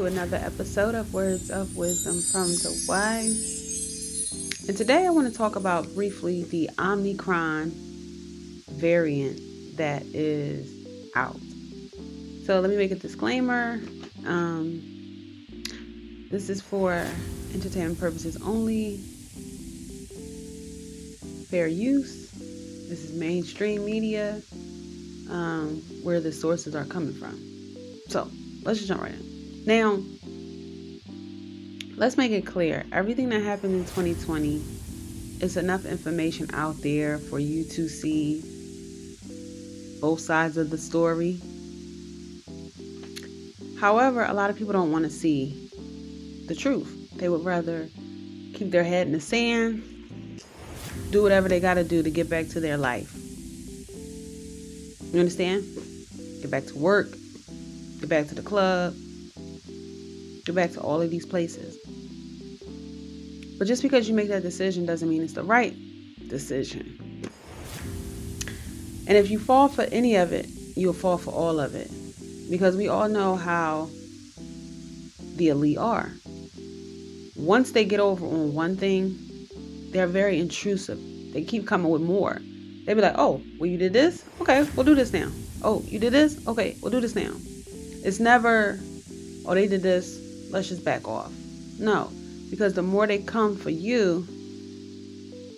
to another episode of Words of Wisdom from the Wise. And today I want to talk about briefly the Omicron variant that is out. So let me make a disclaimer. This is for entertainment purposes only. Fair use. This is mainstream media, where the sources are coming from. So let's just jump right in. Now, let's make it clear. Everything that happened in 2020 is enough information out there for you to see both sides of the story. However, a lot of people don't want to see the truth. They would rather keep their head in the sand, do whatever they got to do to get back to their life. You understand? Get back to work, get back to the club, get back to all of these places. But just because you make that decision doesn't mean it's the right decision. And if you fall for any of it, you'll fall for all of it. Because we all know how the elite are. Once they get over on one thing, they're very intrusive. They keep coming with more. They be like, oh, well, you did this? Okay, we'll do this now. Oh, you did this? Okay, we'll do this now. It's never, oh, they did this, let's just back off. No, because the more they come for you,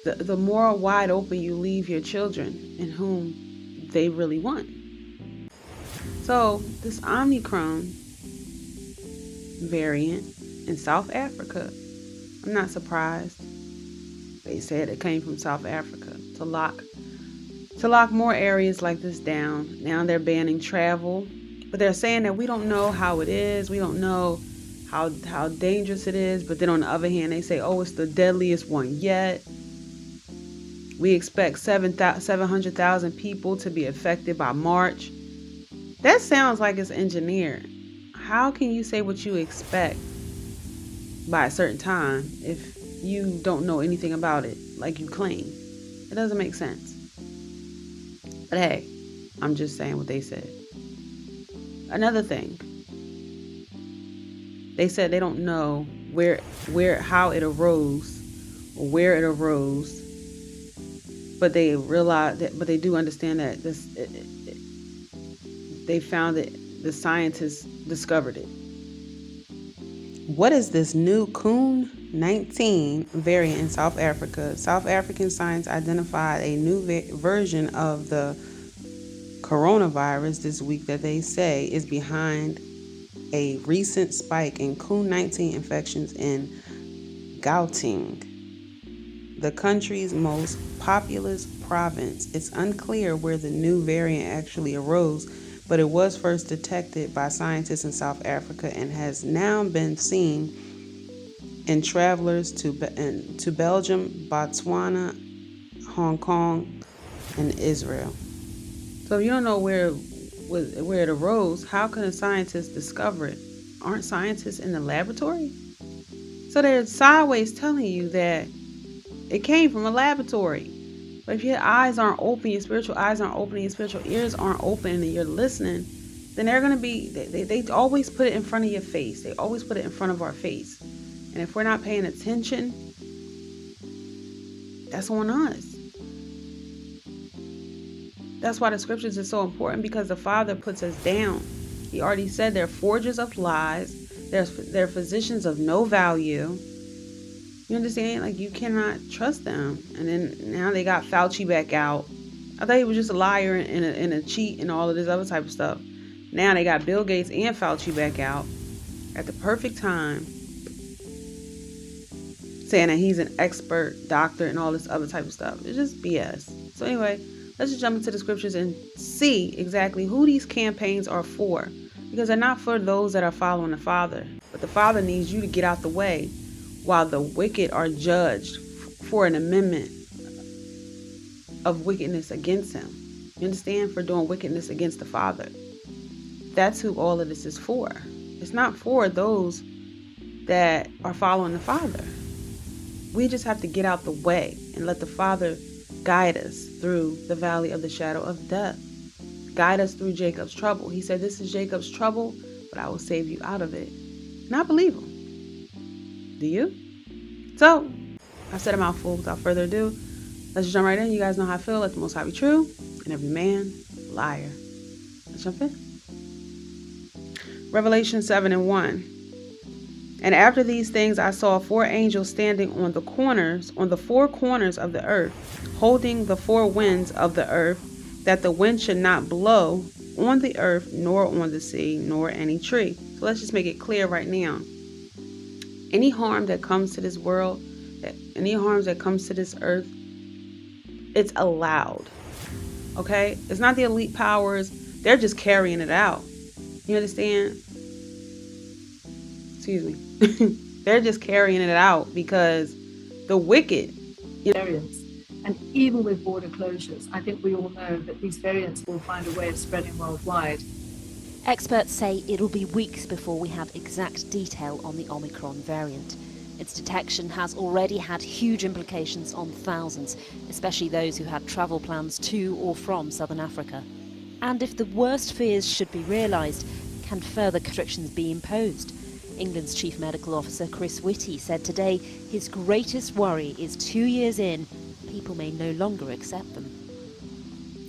the more wide open you leave your children and whom they really want. So this Omicron variant in South Africa, I'm not surprised. They said it came from South Africa to lock more areas like this down. Now they're banning travel, but they're saying that we don't know how it is. We don't know how dangerous it is. But then on the other hand, they say, oh, it's the deadliest one yet. We expect 700,000 people to be affected by March. That sounds like it's engineered. How can you say what you expect by a certain time if you don't know anything about it like you claim? It doesn't make sense. But hey, I'm just saying what they said. Another thing, they said they don't know how it arose or where it arose, but they realize that, but they do understand that they found that the scientists discovered it. What is this new Coon-19 variant in South Africa? South African science identified a new version of the coronavirus this week that they say is behind a recent spike in Coon-19 infections in Gauteng, the country's most populous province. It's unclear where the new variant actually arose, but it was first detected by scientists in South Africa and has now been seen in travelers to Belgium, Botswana, Hong Kong, and Israel. So if you don't know where it arose, how can a scientist discover it? Aren't scientists in the laboratory? So they're sideways telling you that it came from a laboratory. But if your eyes aren't open, your spiritual eyes aren't open, your spiritual ears aren't open, and you're listening, then they're going to be, they always put it in front of your face. They always put it in front of our face. And if we're not paying attention, that's on us. That's why the scriptures is so important, because the Father puts us down. He already said they're forgers of lies. They're physicians of no value. You understand? Like, you cannot trust them. And then now they got Fauci back out. I thought he was just a liar and a cheat and all of this other type of stuff. Now they got Bill Gates and Fauci back out at the perfect time, saying that he's an expert doctor and all this other type of stuff. It's just BS. So anyway, let's just jump into the scriptures and see exactly who these campaigns are for. Because they're not for those that are following the Father. But the Father needs you to get out the way while the wicked are judged for an amendment of wickedness against him. You understand? For doing wickedness against the Father. That's who all of this is for. It's not for those that are following the Father. We just have to get out the way and let the Father guide us through the valley of the shadow of death. Guide us through Jacob's trouble. He said, this is Jacob's trouble, but I will save you out of it. And I believe him. Do you? So, I've said a mouthful. Without further ado, let's just jump right in. You guys know how I feel. Let the Most High be true, and every man liar. Let's jump in. Revelation 7:1. And after these things I saw 4 angels standing on the 4 corners of the earth, holding the 4 winds of the earth, that the wind should not blow on the earth, nor on the sea, nor any tree. So let's just make it clear right now. Any harm that comes to this world, any harm that comes to this earth, it's allowed. Okay? It's not the elite powers. They're just carrying it out. You understand? Excuse me. They're just carrying it out because the wicked. Variants. And even with border closures, I think we all know that these variants will find a way of spreading worldwide. Experts say it'll be weeks before we have exact detail on the Omicron variant. Its detection has already had huge implications on thousands, especially those who had travel plans to or from Southern Africa. And if the worst fears should be realised, can further restrictions be imposed? England's Chief Medical Officer Chris Whitty said today his greatest worry is 2 years in, people may no longer accept them.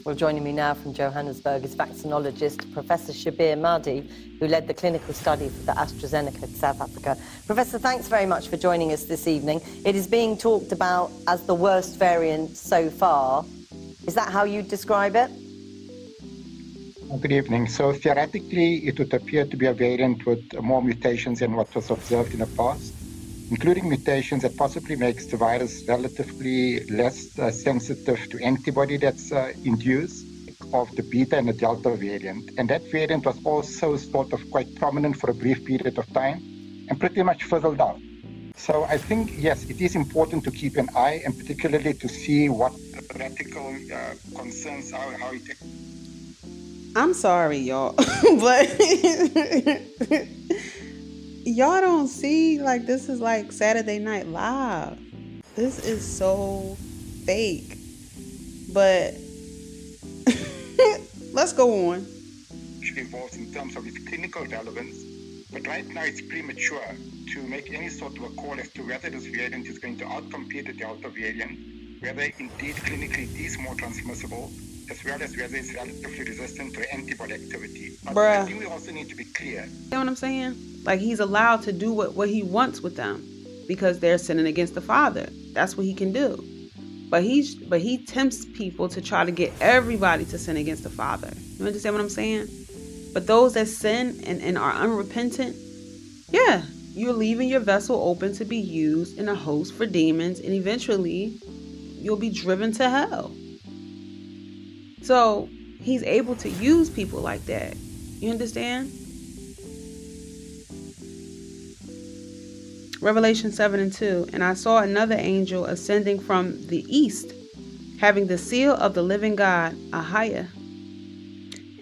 Well, joining me now from Johannesburg is vaccinologist Professor Shabir Mahdi, who led the clinical study for the AstraZeneca in South Africa. Professor, thanks very much for joining us this evening. It is being talked about as the worst variant so far. Is that how you describe it? Good evening. So theoretically, it would appear to be a variant with more mutations than what was observed in the past, including mutations that possibly makes the virus relatively less sensitive to antibody that's induced of the beta and the delta variant. And that variant was also sort of quite prominent for a brief period of time and pretty much fizzled out. So I think, yes, it is important to keep an eye, and particularly to see what the practical concerns are, how it... I'm sorry, y'all, but y'all don't see, like, this is like Saturday Night Live. This is so fake. But let's go on. Involved in terms of its clinical relevance, but right now it's premature to make any sort of a call as to whether this variant is going to outcompete the Delta variant, whether indeed clinically it is more transmissible, as well as whether it's relatively resistant to antibody activity. But I think we also need to be clear. You know what I'm saying? Like, he's allowed to do what he wants with them because they're sinning against the Father. That's what he can do. But he tempts people to try to get everybody to sin against the Father. You understand what I'm saying? But those that sin and are unrepentant, yeah, you're leaving your vessel open to be used in a host for demons, and eventually you'll be driven to hell. So he's able to use people like that. You understand? Revelation 7:2. And I saw another angel ascending from the east, having the seal of the living God, Ahiah.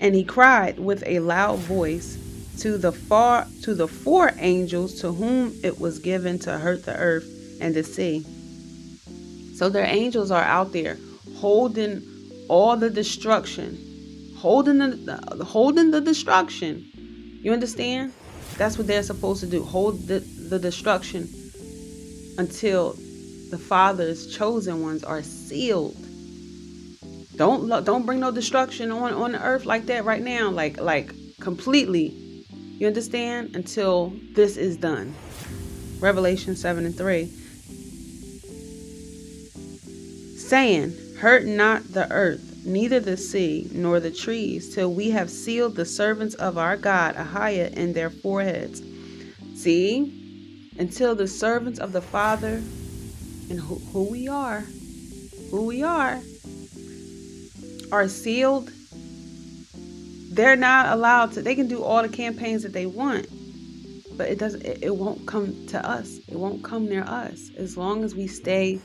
And he cried with a loud voice to the 4 angels to whom it was given to hurt the earth and the sea. So their angels are out there holding all the destruction, holding the destruction. You understand? That's what they're supposed to do. Hold the destruction until the Father's chosen ones are sealed. Don't bring no destruction on the earth like that right now, like completely. You understand? Until this is done. Revelation 7:3. Saying, hurt not the earth, neither the sea, nor the trees, till we have sealed the servants of our God, Ahiah, in their foreheads. See? Until the servants of the Father, and who we are, are sealed, they're not allowed to. They can do all the campaigns that they want, but it won't come to us. It won't come near us as long as we stay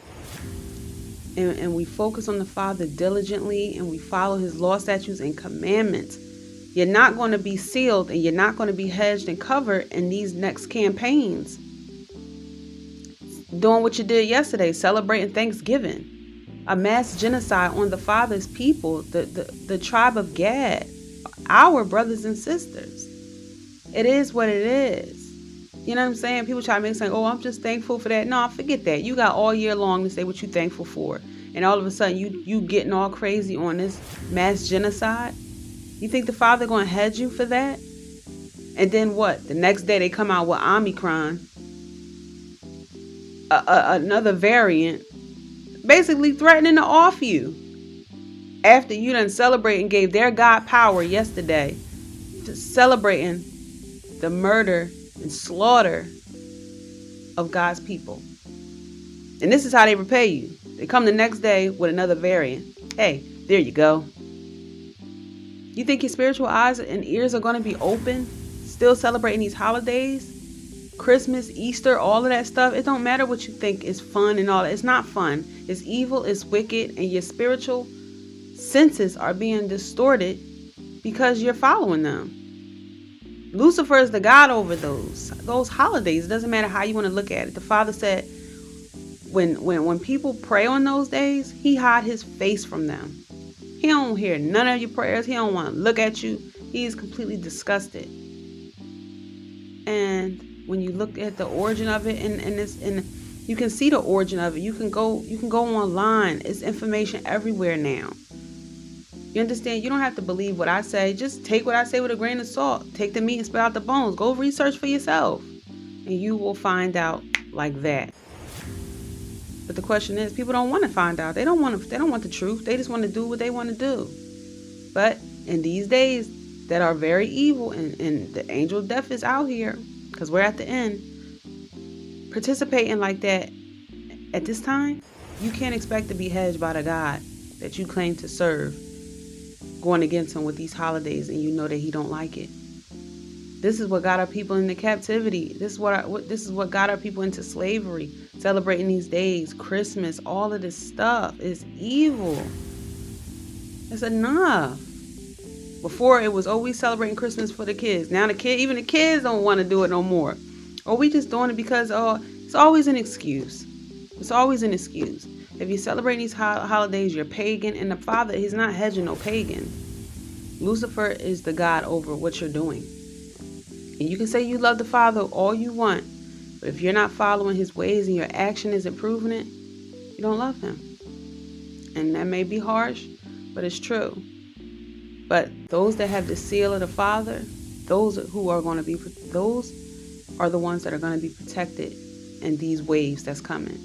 and we focus on the Father diligently and we follow his law, statutes, and commandments. You're not going to be sealed and you're not going to be hedged and covered in these next campaigns. Doing what you did yesterday, celebrating Thanksgiving, a mass genocide on the Father's people, the tribe of Gad, our brothers and sisters. It is what it is. You know what I'm saying? People try to make saying, oh, I'm just thankful for that. No, forget that. You got all year long to say what you're thankful for. And all of a sudden, you getting all crazy on this mass genocide. You think the Father going to hedge you for that? And then what? The next day, they come out with Omicron, another variant, basically threatening to off you. After you done celebrate and gave their God power yesterday, celebrating the murder and slaughter of God's people. And this is how they repay you. They come the next day with another variant. Hey, there you go. You think your spiritual eyes and ears are going to be open, still celebrating these holidays? Christmas, Easter, all of that stuff. It don't matter what you think is fun and all that. It's not fun. It's evil, it's wicked, and your spiritual senses are being distorted because you're following them. Lucifer is the god over those holidays. It doesn't matter how you want to look at it. The Father said when people pray on those days, he hide his face from them. He don't hear none of your prayers. He don't want to look at you. He is completely disgusted. And when you look at the origin of it, and you can see the origin of it. You can go online. It's information everywhere now. You understand? You don't have to believe what I say. Just take what I say with a grain of salt. Take the meat and spit out the bones. Go research for yourself. And you will find out like that. But the question is, people don't want to find out. They don't want the truth. They just want to do what they want to do. But in these days that are very evil, and the angel of death is out here, because we're at the end, participating like that at this time, you can't expect to be hedged by the God that you claim to serve, going against him with these holidays, and you know that he don't like it. This is what got our people into captivity. This is what got our people into slavery, celebrating these days, Christmas, all of this stuff is evil. It's enough. Before it was always celebrating Christmas for the kids. Now even the kids don't want to do it no more. Or we just doing it because it's always an excuse. It's always an excuse. If you celebrate these holidays, you're pagan, and the Father, he's not hedging no pagan. Lucifer is the God over what you're doing. And you can say you love the Father all you want, but if you're not following his ways and your action isn't proving it, you don't love him. And that may be harsh, but it's true. But those that have the seal of the Father, those are the ones that are going to be protected in these waves that's coming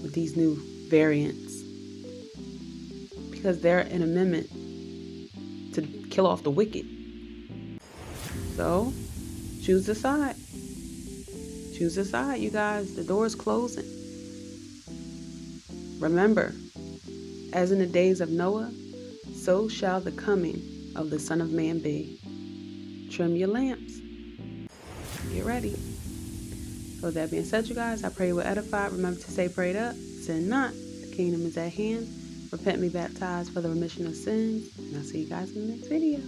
with these new variants, because they're an amendment to kill off the wicked. So choose the side. Choose the side, you guys. The door is closing. Remember, as in the days of Noah, so shall the coming of the Son of Man be. Trim your lamps. Get ready. So with that being said, you guys, I pray you were edified. Remember to stay prayed up. Sin not. The kingdom is at hand. Repent and be baptized for the remission of sins. And I'll see you guys in the next video.